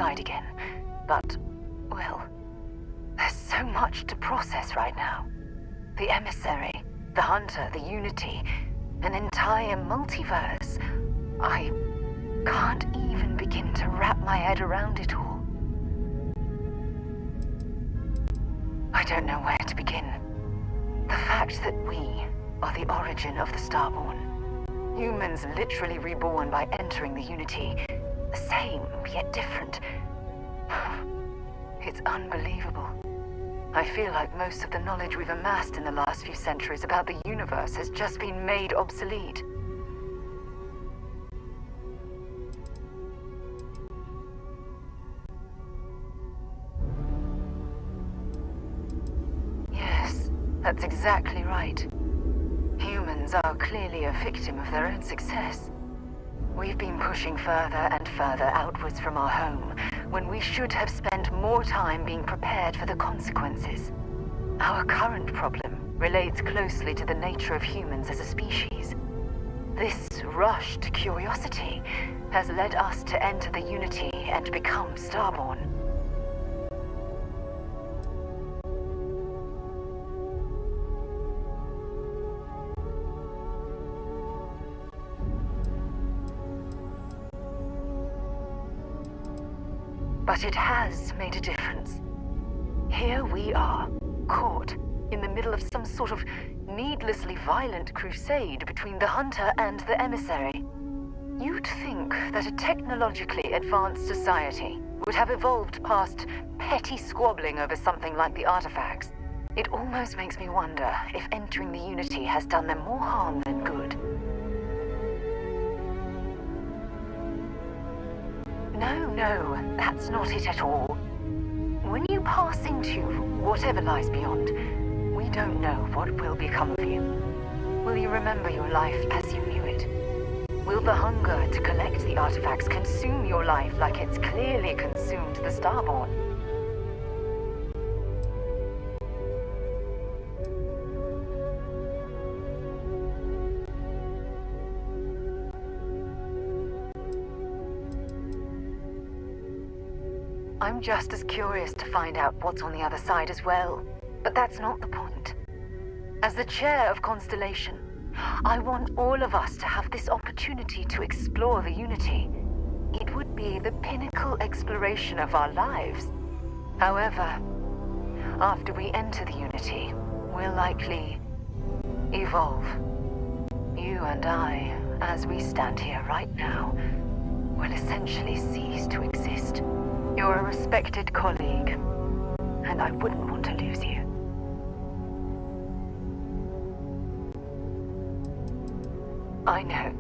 side again. But, well, there's so much to process right now. The emissary, the hunter, the unity, an entire multiverse. I can't even begin to wrap my head around it all. I don't know where to begin. The fact that we are the origin of the Starborn. Humans literally reborn by entering the Unity. The same, yet different. It's unbelievable. I feel like most of the knowledge we've amassed in the last few centuries about the universe has just been made obsolete. Yes, that's exactly right. Humans are clearly a victim of their own success. We've been pushing further and further outwards from our home, when we should have spent more time being prepared for the consequences. Our current problem relates closely to the nature of humans as a species. This rush to curiosity has led us to enter the Unity and become Starborn. But it has made a difference. Here we are, caught in the middle of some sort of needlessly violent crusade between the hunter and the emissary. You'd think that a technologically advanced society would have evolved past petty squabbling over something like the artifacts. It almost makes me wonder if entering the Unity has done them more harm than good. No, that's not it at all. When you pass into whatever lies beyond, we don't know what will become of you. Will you remember your life as you knew it? Will the hunger to collect the artifacts consume your life like it's clearly consumed the Starborn? I'm just as curious to find out what's on the other side as well, but that's not the point. As the chair of Constellation, I want all of us to have this opportunity to explore the Unity. It would be the pinnacle exploration of our lives. However, after we enter the Unity, we'll likely evolve. You and I, as we stand here right now, will essentially cease to exist. You're a respected colleague, and I wouldn't want to lose you. I know.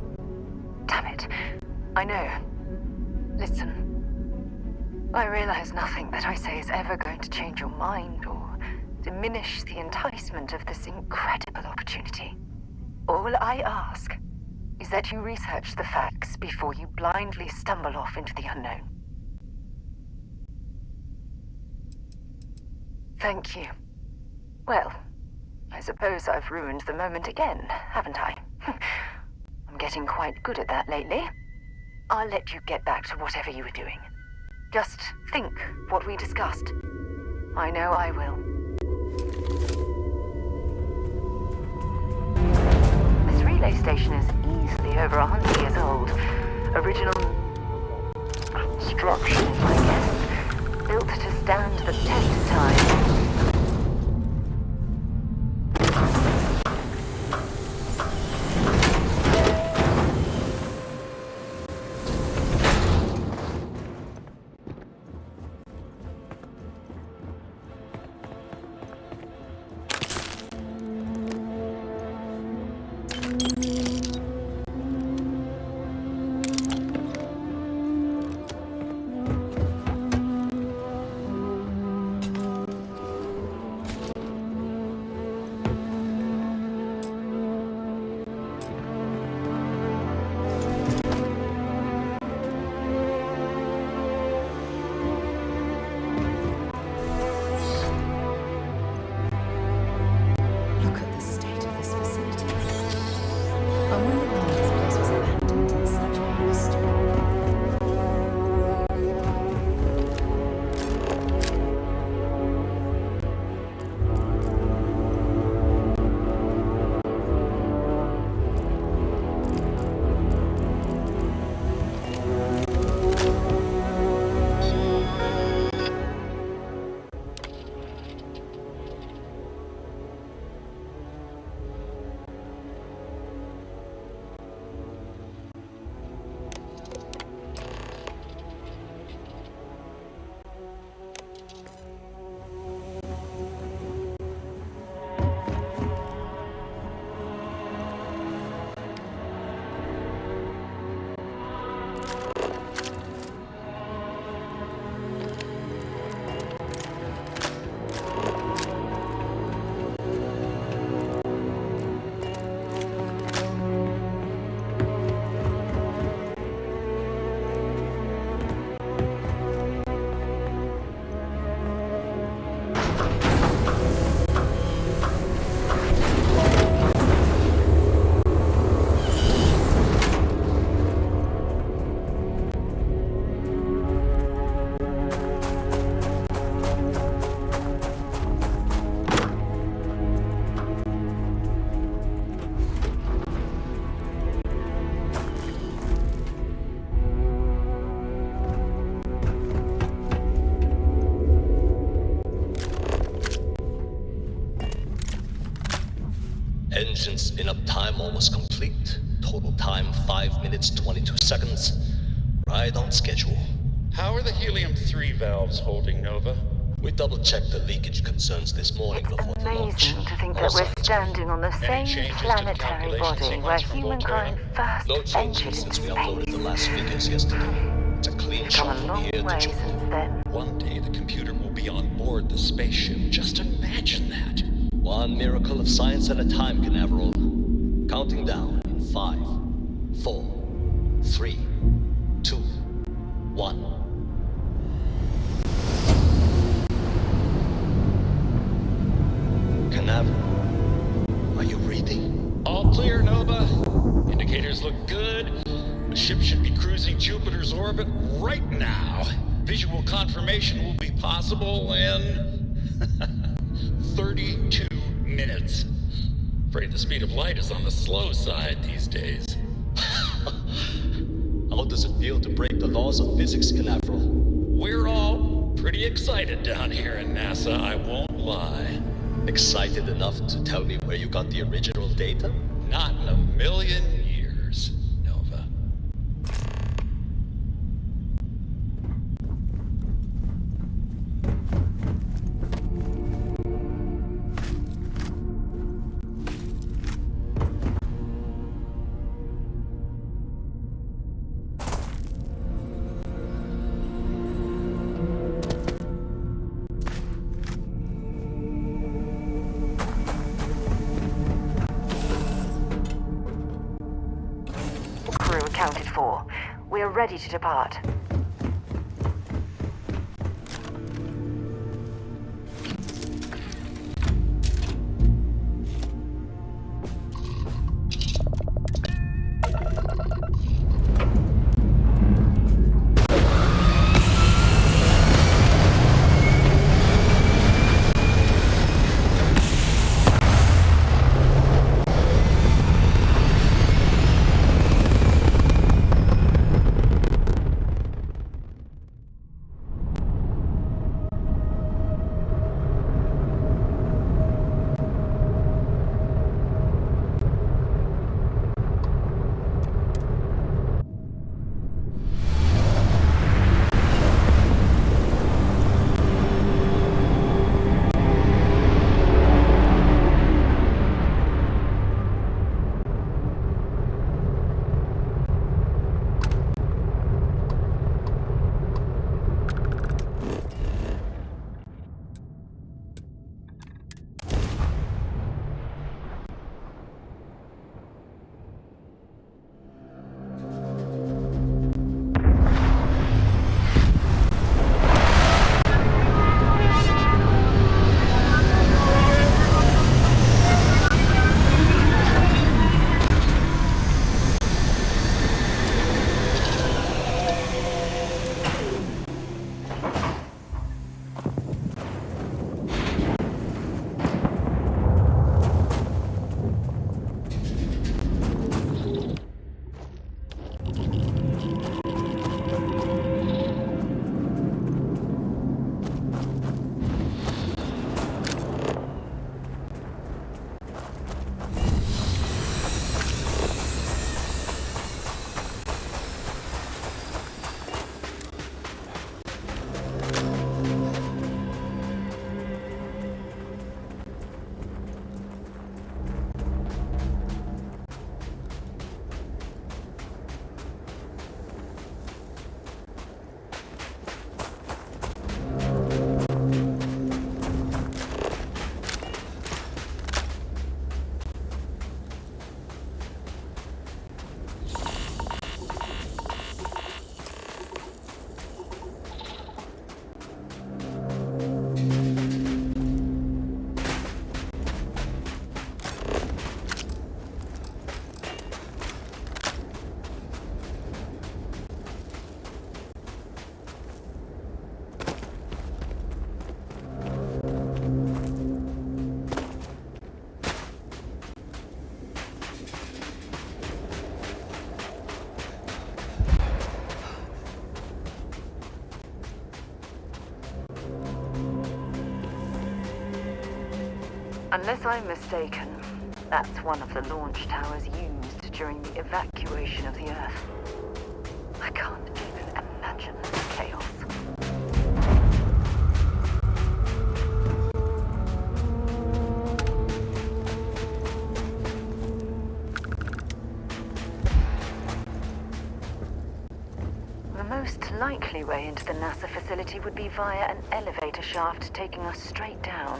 Damn it. I know. Listen. I realize nothing that I say is ever going to change your mind or diminish the enticement of this incredible opportunity. All I ask is that you research the facts before you blindly stumble off into the unknown. Thank you. Well, I suppose I've ruined the moment again, haven't I? I'm getting quite good at that lately. I'll let you get back to whatever you were doing. Just think what we discussed. I know I will. This relay station is easily over 100 years old. Original constructions, I guess. Built to stand the test of time. Engine spin-up time almost complete. Total time 5 minutes 22 seconds. Right on schedule. How are the helium-3 valves holding, Nova? We double-checked the leakage concerns this morning It's before the launch. amazing to think All that we're signs standing on the Any same changes to the planetary calculation body sequence where from humankind first No ventured changes since we into uploaded the space. last figures yesterday. It's a clean We've come shot a from long here to way Jupiter. since then. One day the computer will be on board the spaceship. Just imagine that. One miracle of science at a time, Canaveral. Counting down in 5, 4, 3, 2, 1. Canaveral, are you reading? All clear, Nova. Indicators look good. The ship should be cruising Jupiter's orbit right now. Visual confirmation will be possible in 32 minutes. Afraid the speed of light is on the slow side these days. How does it feel to break the laws of physics, Canaveral? We're all pretty excited down here in NASA, I won't lie. Excited enough to tell me where you got the original data? Not in a million years, Nova. Crew accounted for. We are ready to depart. Unless I'm mistaken, That's one of the launch towers used during the evacuation of the Earth. I can't even imagine the chaos. The most likely way into the NASA facility would be via an elevator shaft taking us straight down.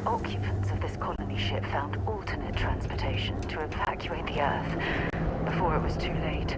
Occupants of this colony ship found alternate transportation to evacuate the Earth before it was too late.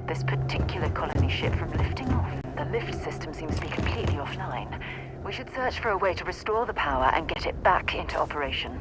This particular colony ship from lifting off. The lift system seems to be completely offline. We should search for a way to restore the power and get it back into operation.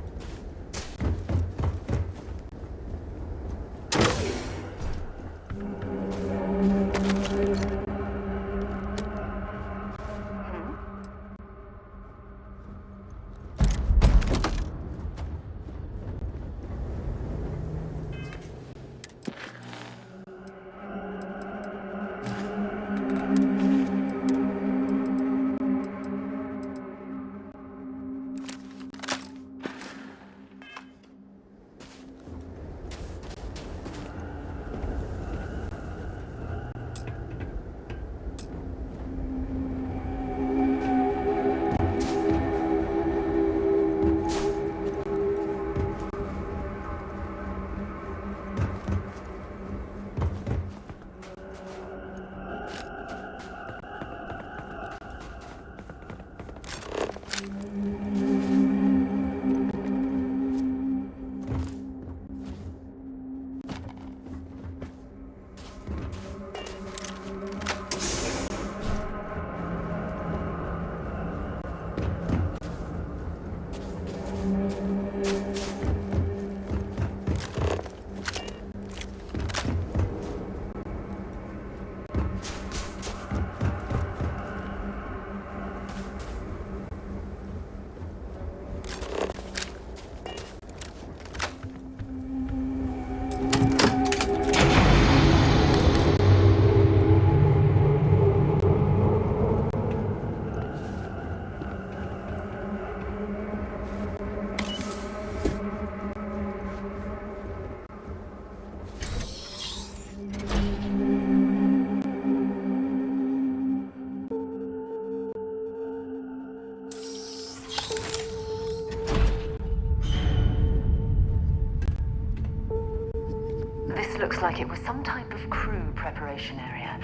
Looks like it was some type of crew preparation area.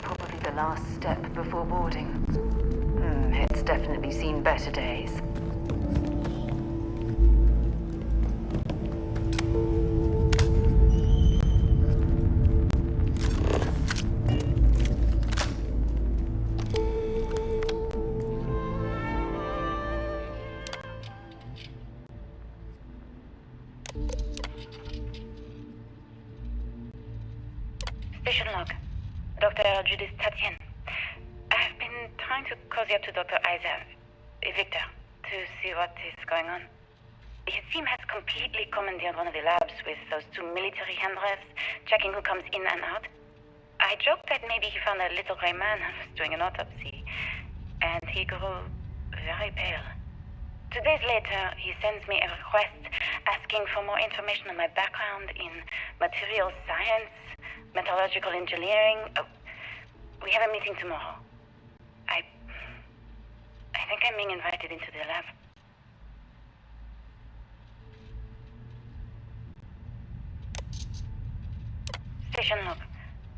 Probably the last step before boarding. It's definitely seen better days. Station log. Dr. Judith Tatien. I've been trying to cozy up to Dr. Victor, to see what is going on. His team has completely commandeered one of the labs with those two military handrails, checking who comes in and out. I joked that maybe he found a little gray man and was doing an autopsy, and he grew very pale. 2 days later, he sends me a request asking for more information on my background in materials science, metallurgical engineering. Oh, we have a meeting tomorrow. I think I'm being invited into the lab. Station log.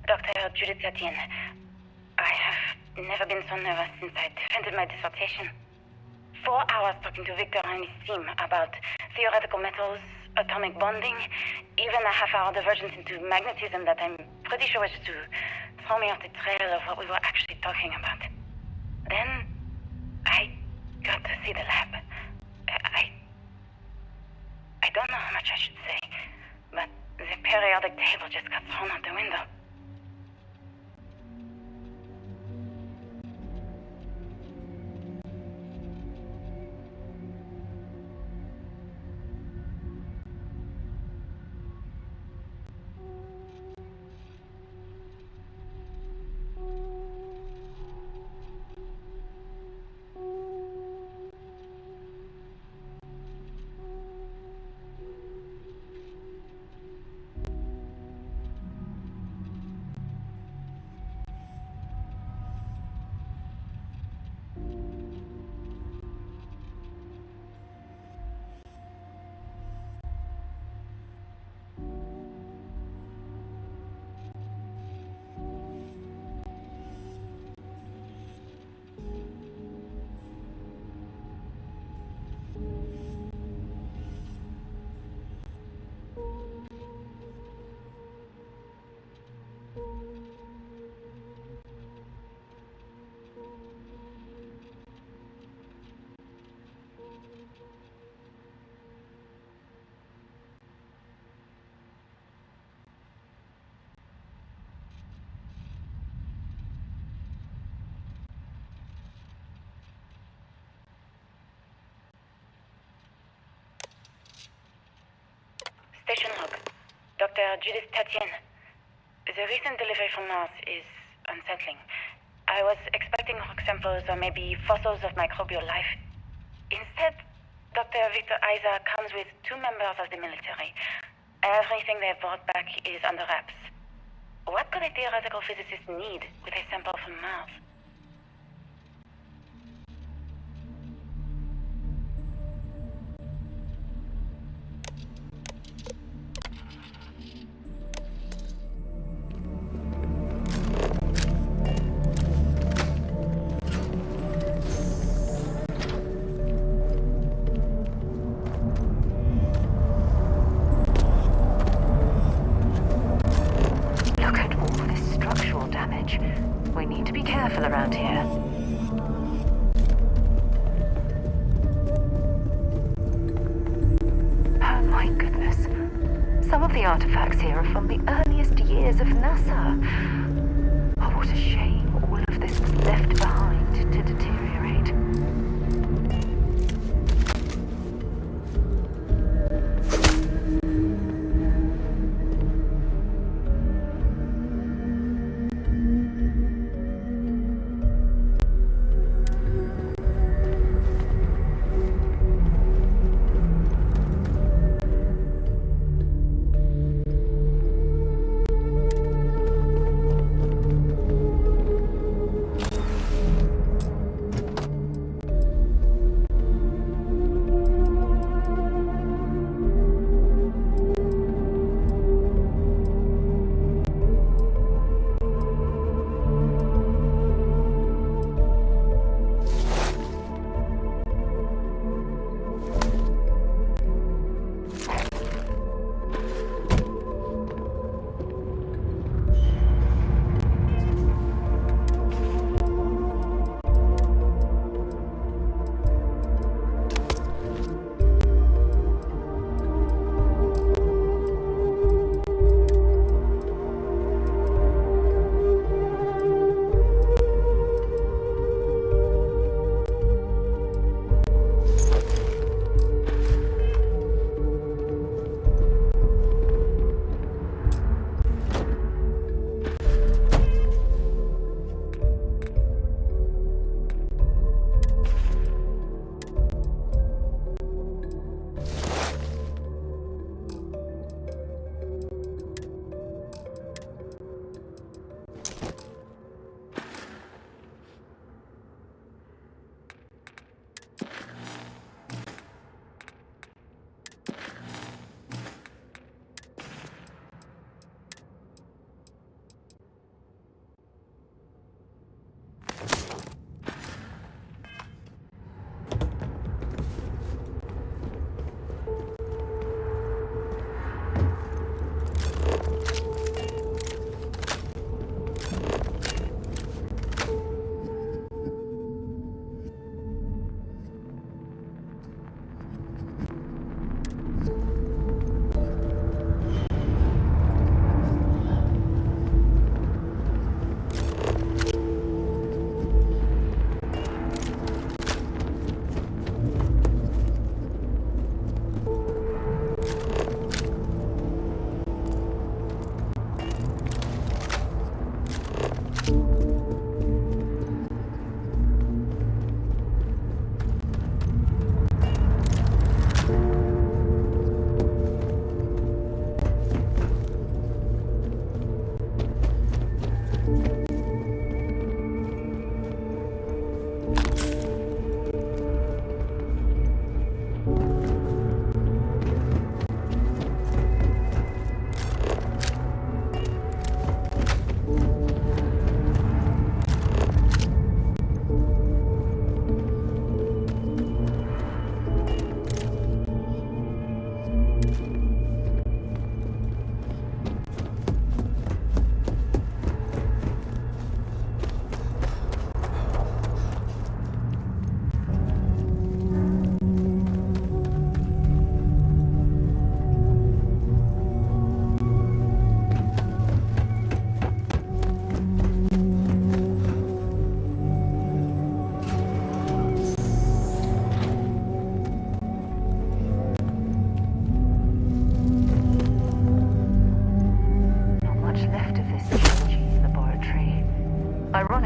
Dr. Judith Tatien. I have never been so nervous since I defended my dissertation. 4 hours talking to Victor and his team about theoretical metals, atomic bonding, even a half-hour divergence into magnetism that I'm pretty sure was to throw me off the trail of what we were actually talking about. Then, I got to see the lab. I don't know how much I should say, but the periodic table just got thrown out the window. Dr. Judith Tatien. The recent delivery from Mars is unsettling. I was expecting rock samples or maybe fossils of microbial life. Instead, Dr. Victor Isa comes with 2 members of the military. Everything they brought back is under wraps. What could a theoretical physicist need with a sample from Mars? Look at all this structural damage. We need to be careful around here. Oh my goodness. Some of the artifacts here are from the earliest years of NASA. Oh, what a shame all of this was left behind to deteriorate.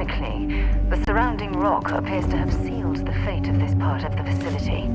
correctly, the surrounding rock appears to have sealed the fate of this part of the facility.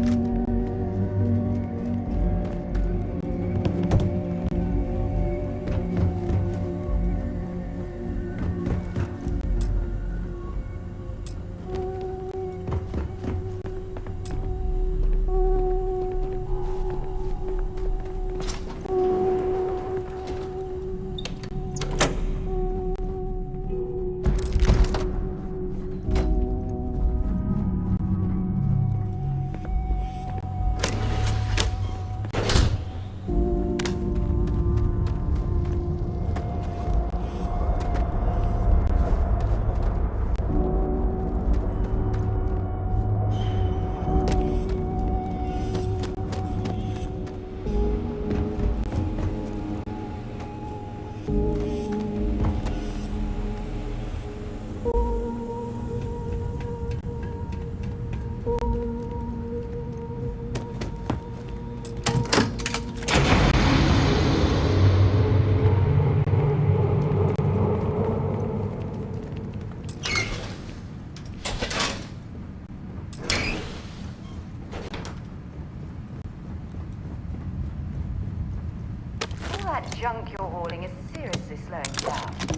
That junk you're hauling is seriously slowing down.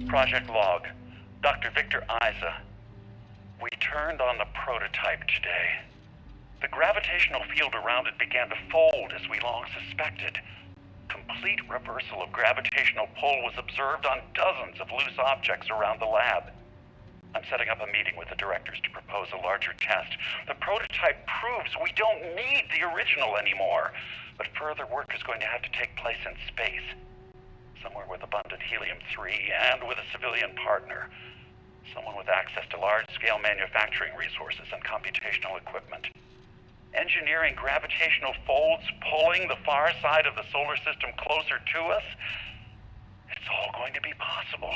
Project Log, Dr. Victor Isa. We turned on the prototype today. The gravitational field around it began to fold as we long suspected. Complete reversal of gravitational pull was observed on dozens of loose objects around the lab. I'm setting up a meeting with the directors to propose a larger test. The prototype proves we don't need the original anymore, but further work is going to have to take place in space. Somewhere with abundant helium-3 and with a civilian partner. Someone with access to large-scale manufacturing resources and computational equipment. Engineering gravitational folds pulling the far side of the solar system closer to us. It's all going to be possible.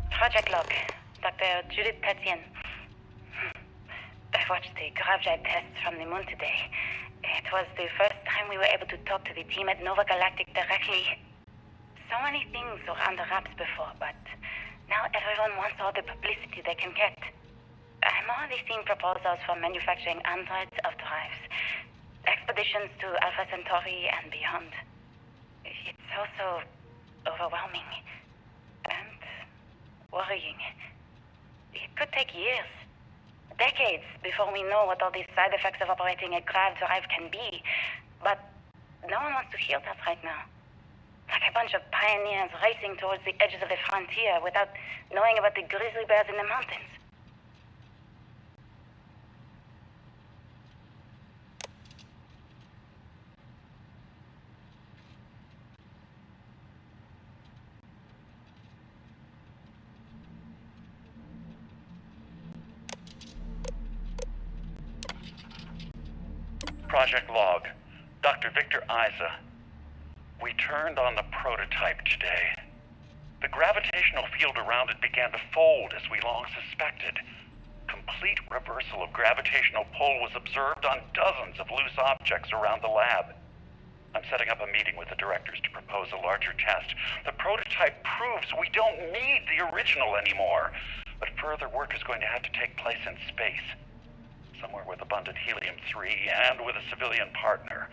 Project Log, Dr. Judith Tatian. I watched the gravjite tests from the moon today. It was the first time we were able to talk to the team at Nova Galactic directly. So many things were under wraps before, but now everyone wants all the publicity they can get. I'm already seeing proposals for manufacturing androids of drives, expeditions to Alpha Centauri and beyond. It's also overwhelming and worrying. It could take years, decades, before we know what all these side effects of operating a grav drive can be. But no one wants to hear that right now. Like a bunch of pioneers racing towards the edges of the frontier without knowing about the grizzly bears in the mountains. Project Log, Dr. Victor Isa. We turned on the prototype today. The gravitational field around it began to fold as we long suspected. Complete reversal of gravitational pull was observed on dozens of loose objects around the lab. I'm setting up a meeting with the directors to propose a larger test. The prototype proves we don't need the original anymore, but further work is going to have to take place in space. Somewhere with abundant helium-3 and with a civilian partner.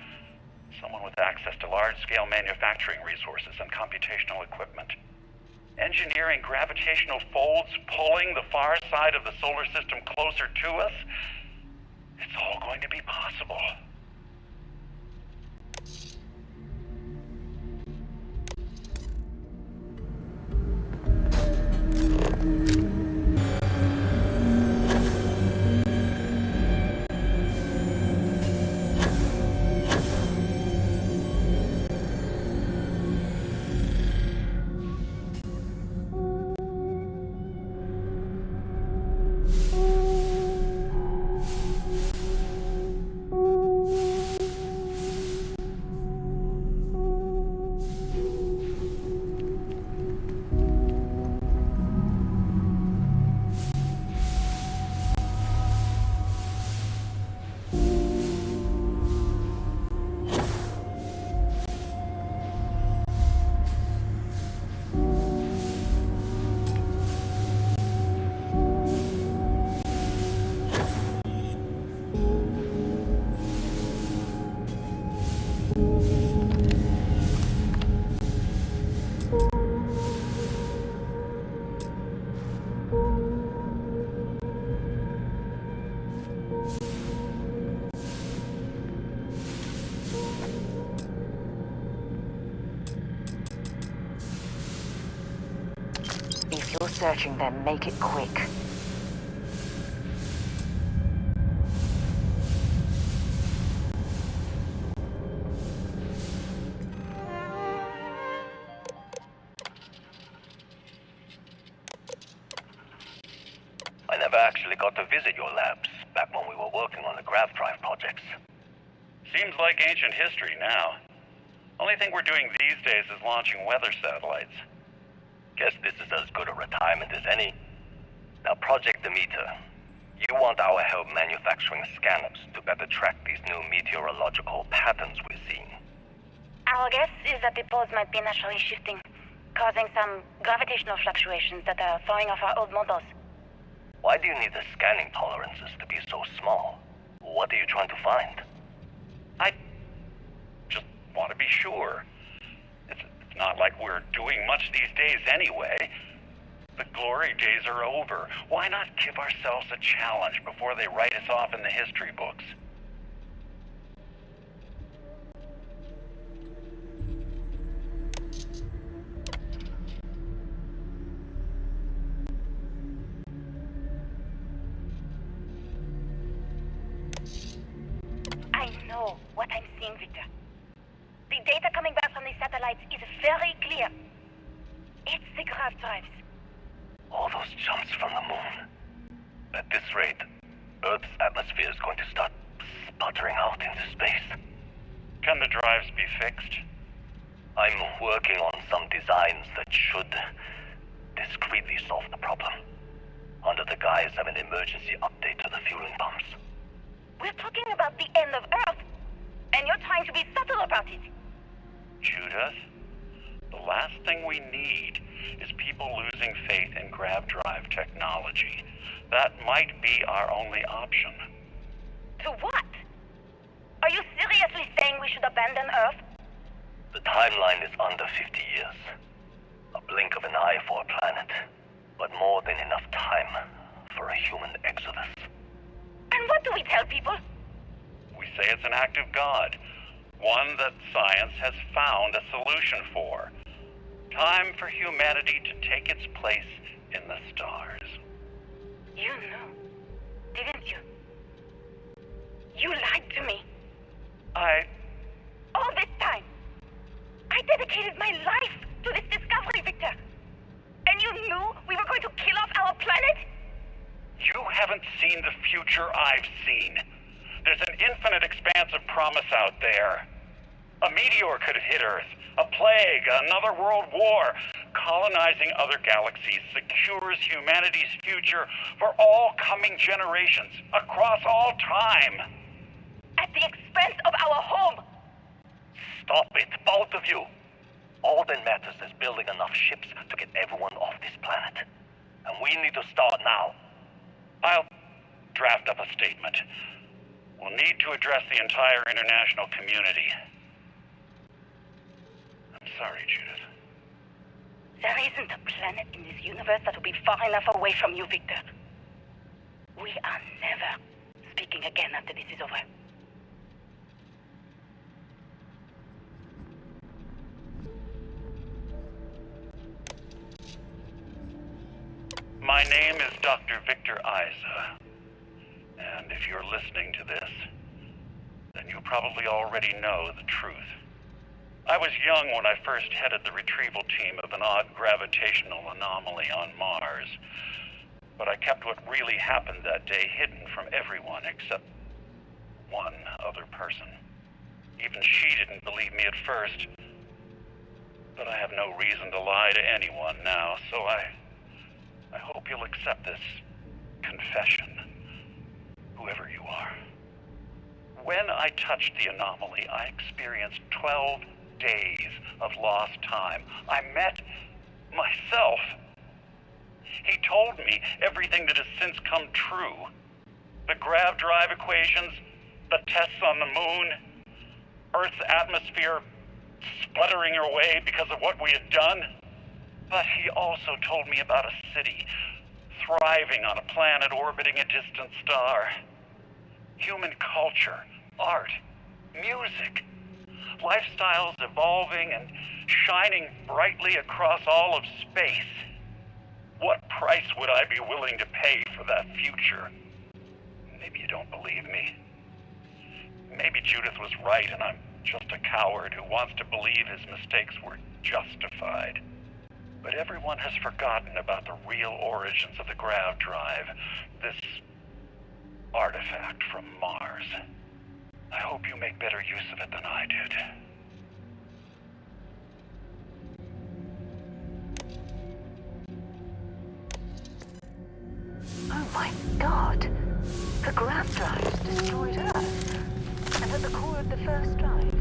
Someone with access to large-scale manufacturing resources and computational equipment. Engineering gravitational folds pulling the far side of the solar system closer to us. It's all going to be possible. If you're searching them, make it quick. I never actually got to visit your labs back when we were working on the grav drive projects. Seems like ancient history now. Only thing we're doing these days is launching weather satellites. Guess this is as good a retirement as any. Now, Project Demeter, you want our help manufacturing scanners to better track these new meteorological patterns we're seeing. Our guess is that the poles might be naturally shifting, causing some gravitational fluctuations that are throwing off our old models. Why do you need the scanning tolerances to be so small? What are you trying to find? I just want to be sure. doing much these days anyway. The glory days are over. Why not give ourselves a challenge before they write us off in the history books? I know what I'm seeing, Victor. The data coming back from the satellites is very clear. It's the grav drives. All those jumps from the moon. At this rate, Earth's atmosphere is going to start sputtering out into space. Can the drives be fixed? I'm working on some designs that should discreetly solve the problem, under the guise of an emergency update to the fueling pumps. We're talking about the end of Earth, and you're trying to be subtle about it. Judith, the last thing we need is people losing faith in grav drive technology. That might be our only option. To what? Are you seriously saying we should abandon Earth? The timeline is under 50 years. A blink of an eye for a planet, but more than enough time for a human exodus. And what do we tell people? We say it's an act of God, one that science has found a solution for. Time for humanity to take its place in the stars. You knew, didn't you? You lied to me. All this time, I dedicated my life to this discovery, Victor. And you knew we were going to kill off our planet? You haven't seen the future I've seen. There's an infinite expanse of promise out there. A meteor could hit Earth, a plague, another world war. Colonizing other galaxies secures humanity's future for all coming generations, across all time. At the expense of our home. Stop it, both of you. All that matters is building enough ships to get everyone off this planet. And we need to start now. I'll draft up a statement. We'll need to address the entire international community. I'm sorry, Judith. There isn't a planet in this universe that will be far enough away from you, Victor. We are never speaking again after this is over. My name is Dr. Victor Isa. And if you're listening to this, then you probably already know the truth. I was young when I first headed the retrieval team of an odd gravitational anomaly on Mars. But I kept what really happened that day hidden from everyone except one other person. Even she didn't believe me at first. But I have no reason to lie to anyone now, so I hope you'll accept this confession, whoever you are. When I touched the anomaly, I experienced 12 days of lost time. I met myself. He told me everything that has since come true. The grav drive equations, the tests on the moon, Earth's atmosphere sputtering away because of what we had done. But he also told me about a city thriving on a planet orbiting a distant star. Human culture, art, music, lifestyles evolving and shining brightly across all of space. What price would I be willing to pay for that future? Maybe you don't believe me. Maybe Judith was right and I'm just a coward who wants to believe his mistakes were justified. But everyone has forgotten about the real origins of the grav drive, this artifact from Mars. I hope you make better use of it than I did. Oh my God! The grav drives destroyed Earth, and at the core of the first drive.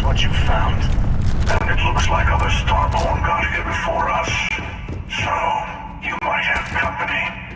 what you found. And it looks like other Starborn got here before us. So, you might have company.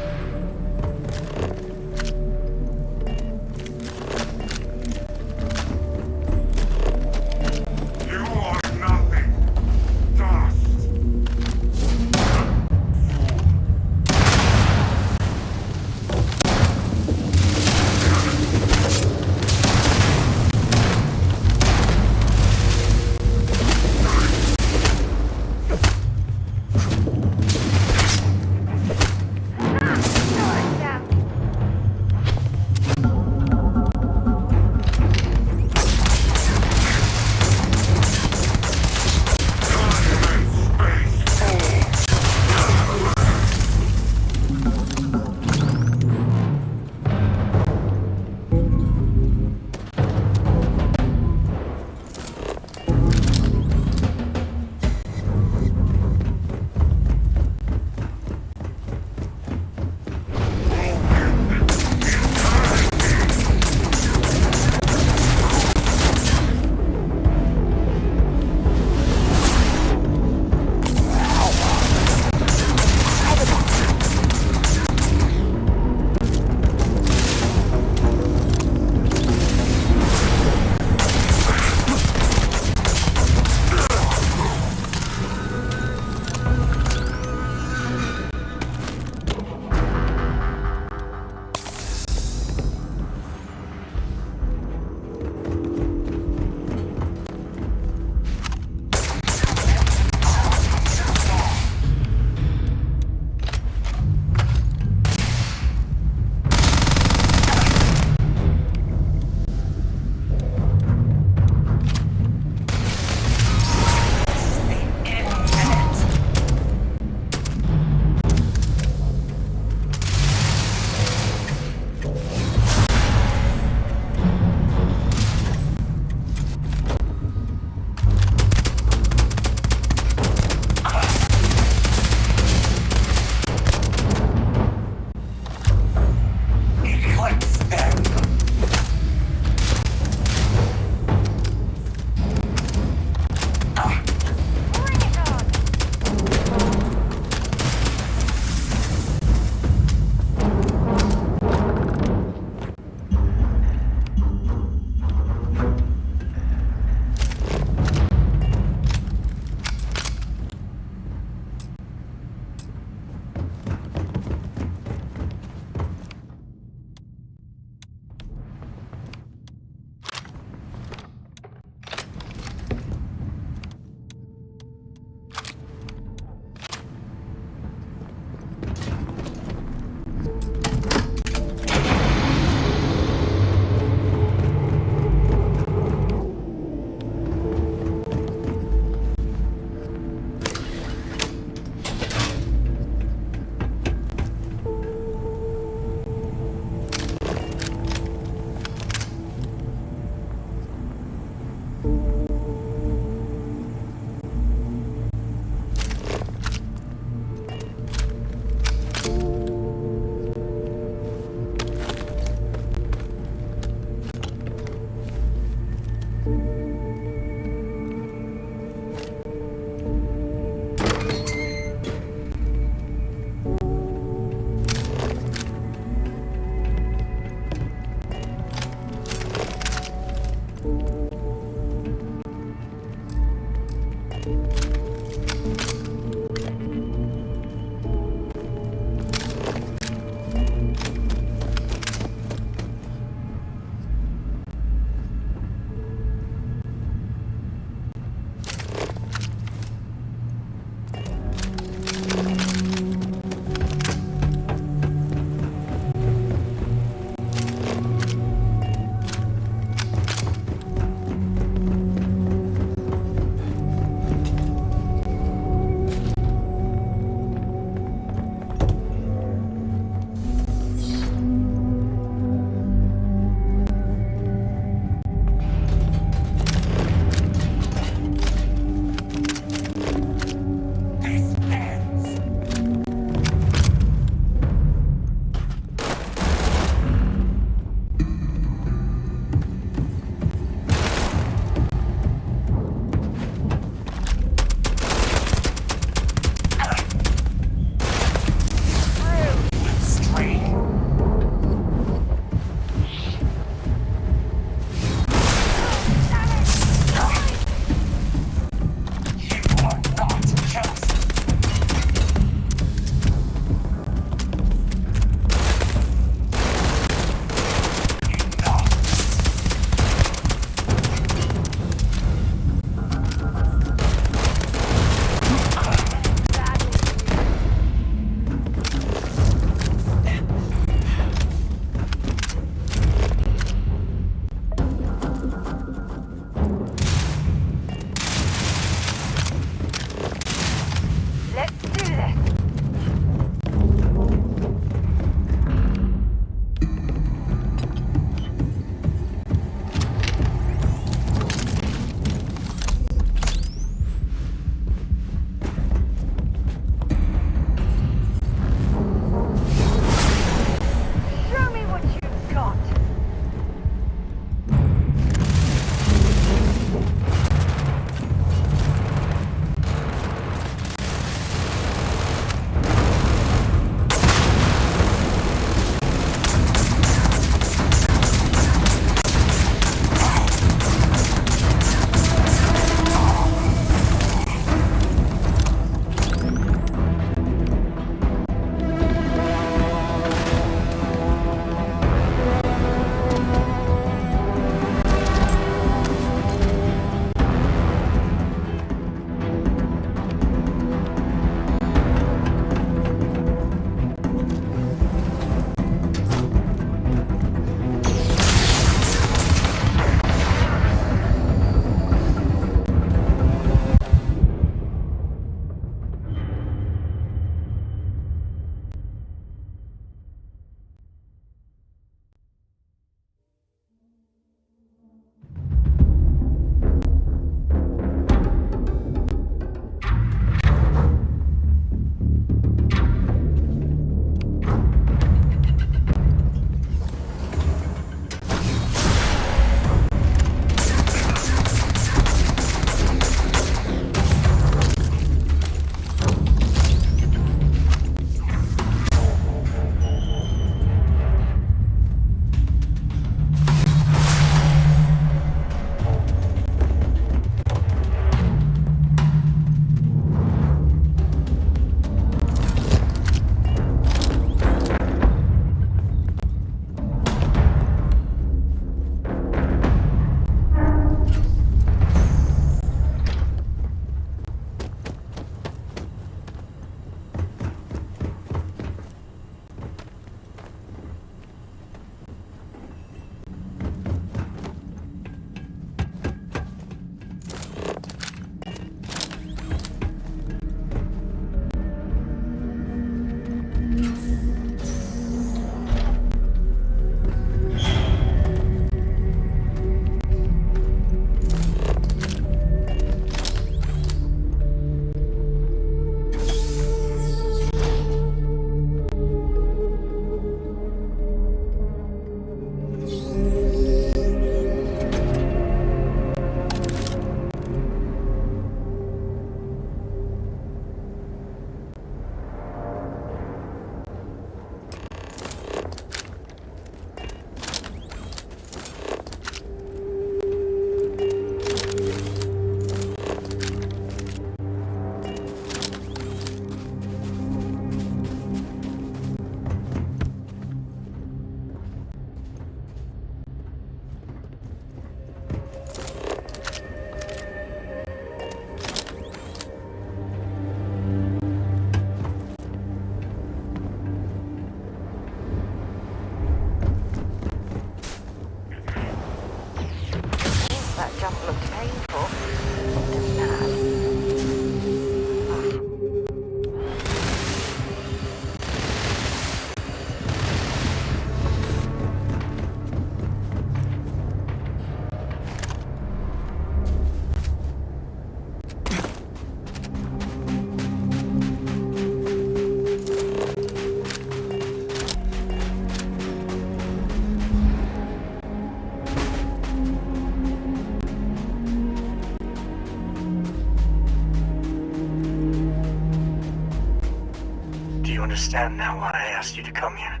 you understand now why I asked you to come here?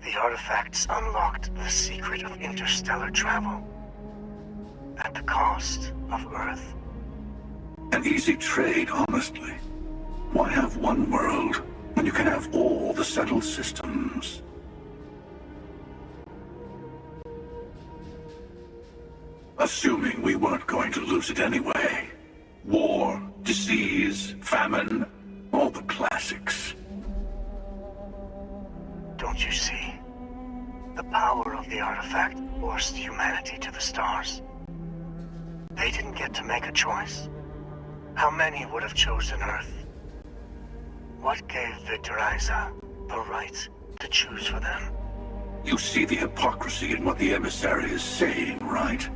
The artifacts unlocked the secret of interstellar travel. At the cost of Earth. An easy trade, honestly. Why have one world when you can have all the settled systems? Assuming we weren't going to lose it anyway. War, disease, famine, all the classics. Don't you see? The power of the artifact forced humanity to the stars. They didn't get to make a choice. How many would have chosen Earth? What gave Victor Isa the right to choose for them? You see the hypocrisy in what the emissary is saying, right?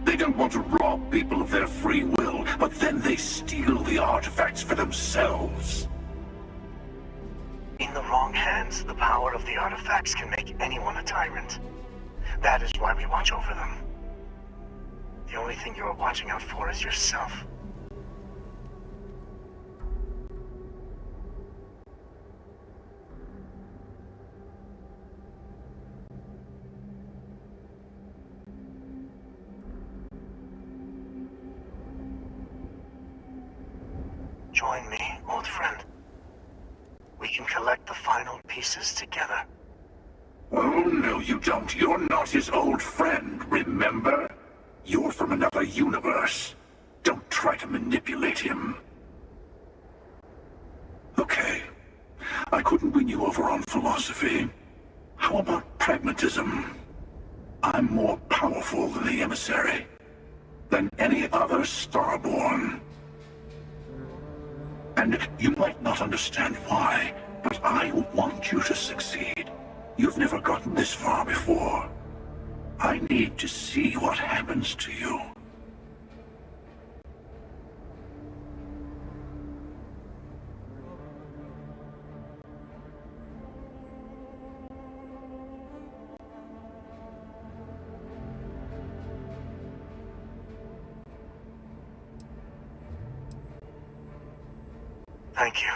They don't want to rob people of their free will, but then they steal the artifacts for themselves. In the wrong hands, the power of the artifacts can make anyone a tyrant. That is why we watch over them. The only thing you are watching out for is yourself. Join me, old friend. We can collect the final pieces together. Oh, no, you don't. You're not his old friend, remember? You're from another universe. Don't try to manipulate him. Okay. I couldn't win you over on philosophy. How about pragmatism? I'm more powerful than the emissary. Than any other Starborn. And you might not understand why, but I want you to succeed. You've never gotten this far before. I need to see what happens to you. Thank you.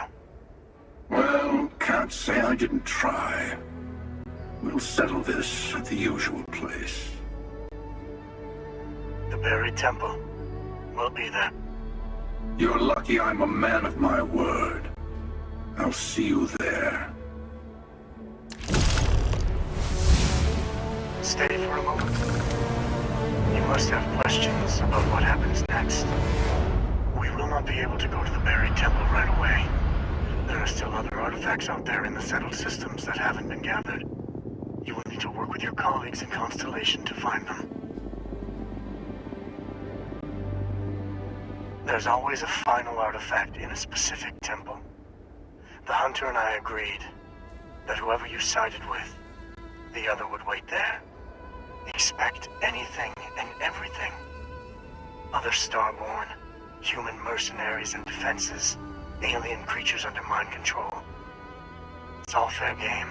Well, can't say I didn't try. We'll settle this at the usual place. The buried temple. We'll be there. You're lucky I'm a man of my word. I'll see you there. Stay for a moment. You must have questions about what happens next. We will not be able to go to the buried temple right away. There are still other artifacts out there in the settled systems that haven't been gathered. You will need to work with your colleagues in Constellation to find them. There's always a final artifact in a specific temple. The Hunter and I agreed that whoever you sided with, the other would wait there. Expect anything and everything. Other Starborn, human mercenaries and defenses, alien creatures under mind control. It's all fair game.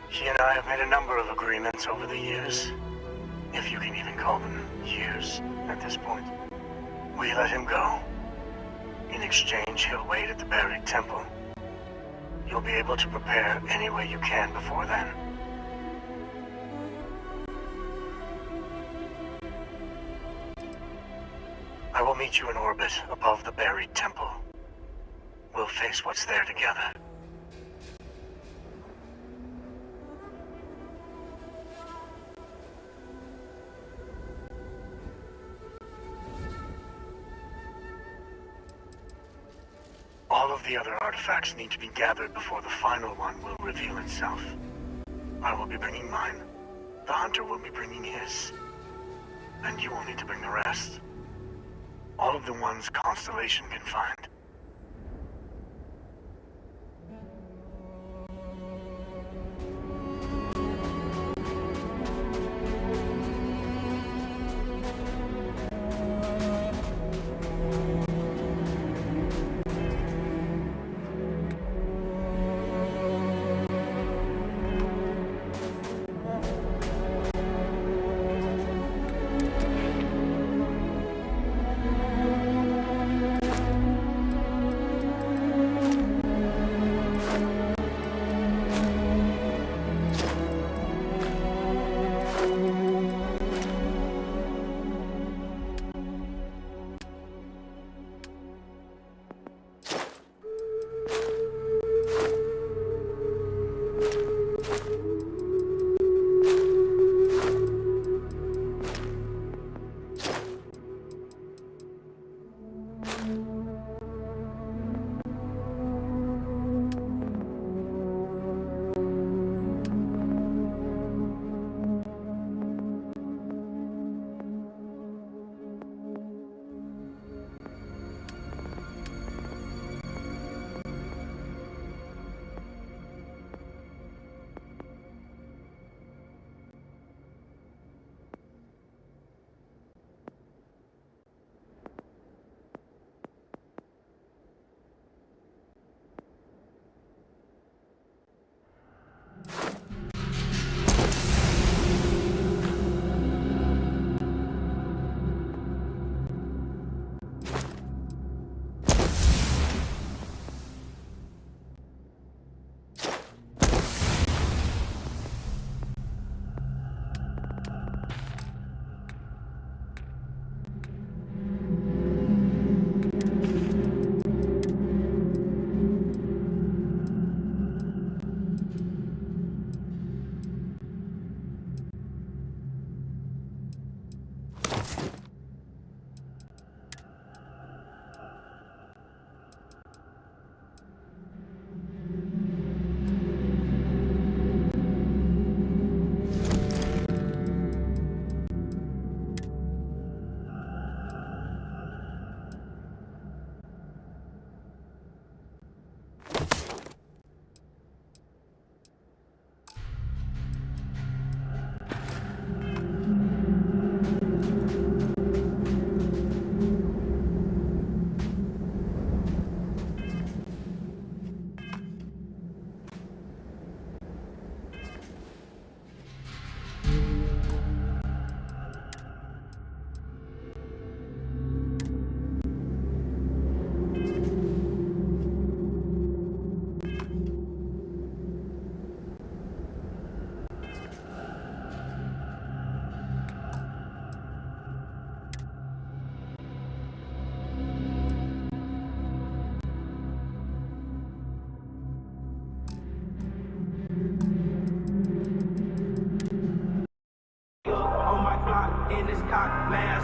He and I have made a number of agreements over the years, if you can even call them years at this point. We let him go. In exchange, he'll wait at the buried temple. You'll be able to prepare any way you can before then. I will meet you in orbit above the buried temple. We'll face what's there together. All of the other artifacts need to be gathered before the final one will reveal itself. I will be bringing mine. The Hunter will be bringing his. And you will need to bring the rest. All of the ones Constellation can find.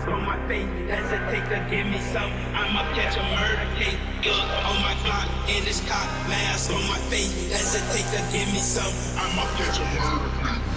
mask on my face. Hesitate to give me some. I'ma catch a murder case. On my clock, in this cock, mask on my face. Hesitate to give me some. I'ma catch a murder case.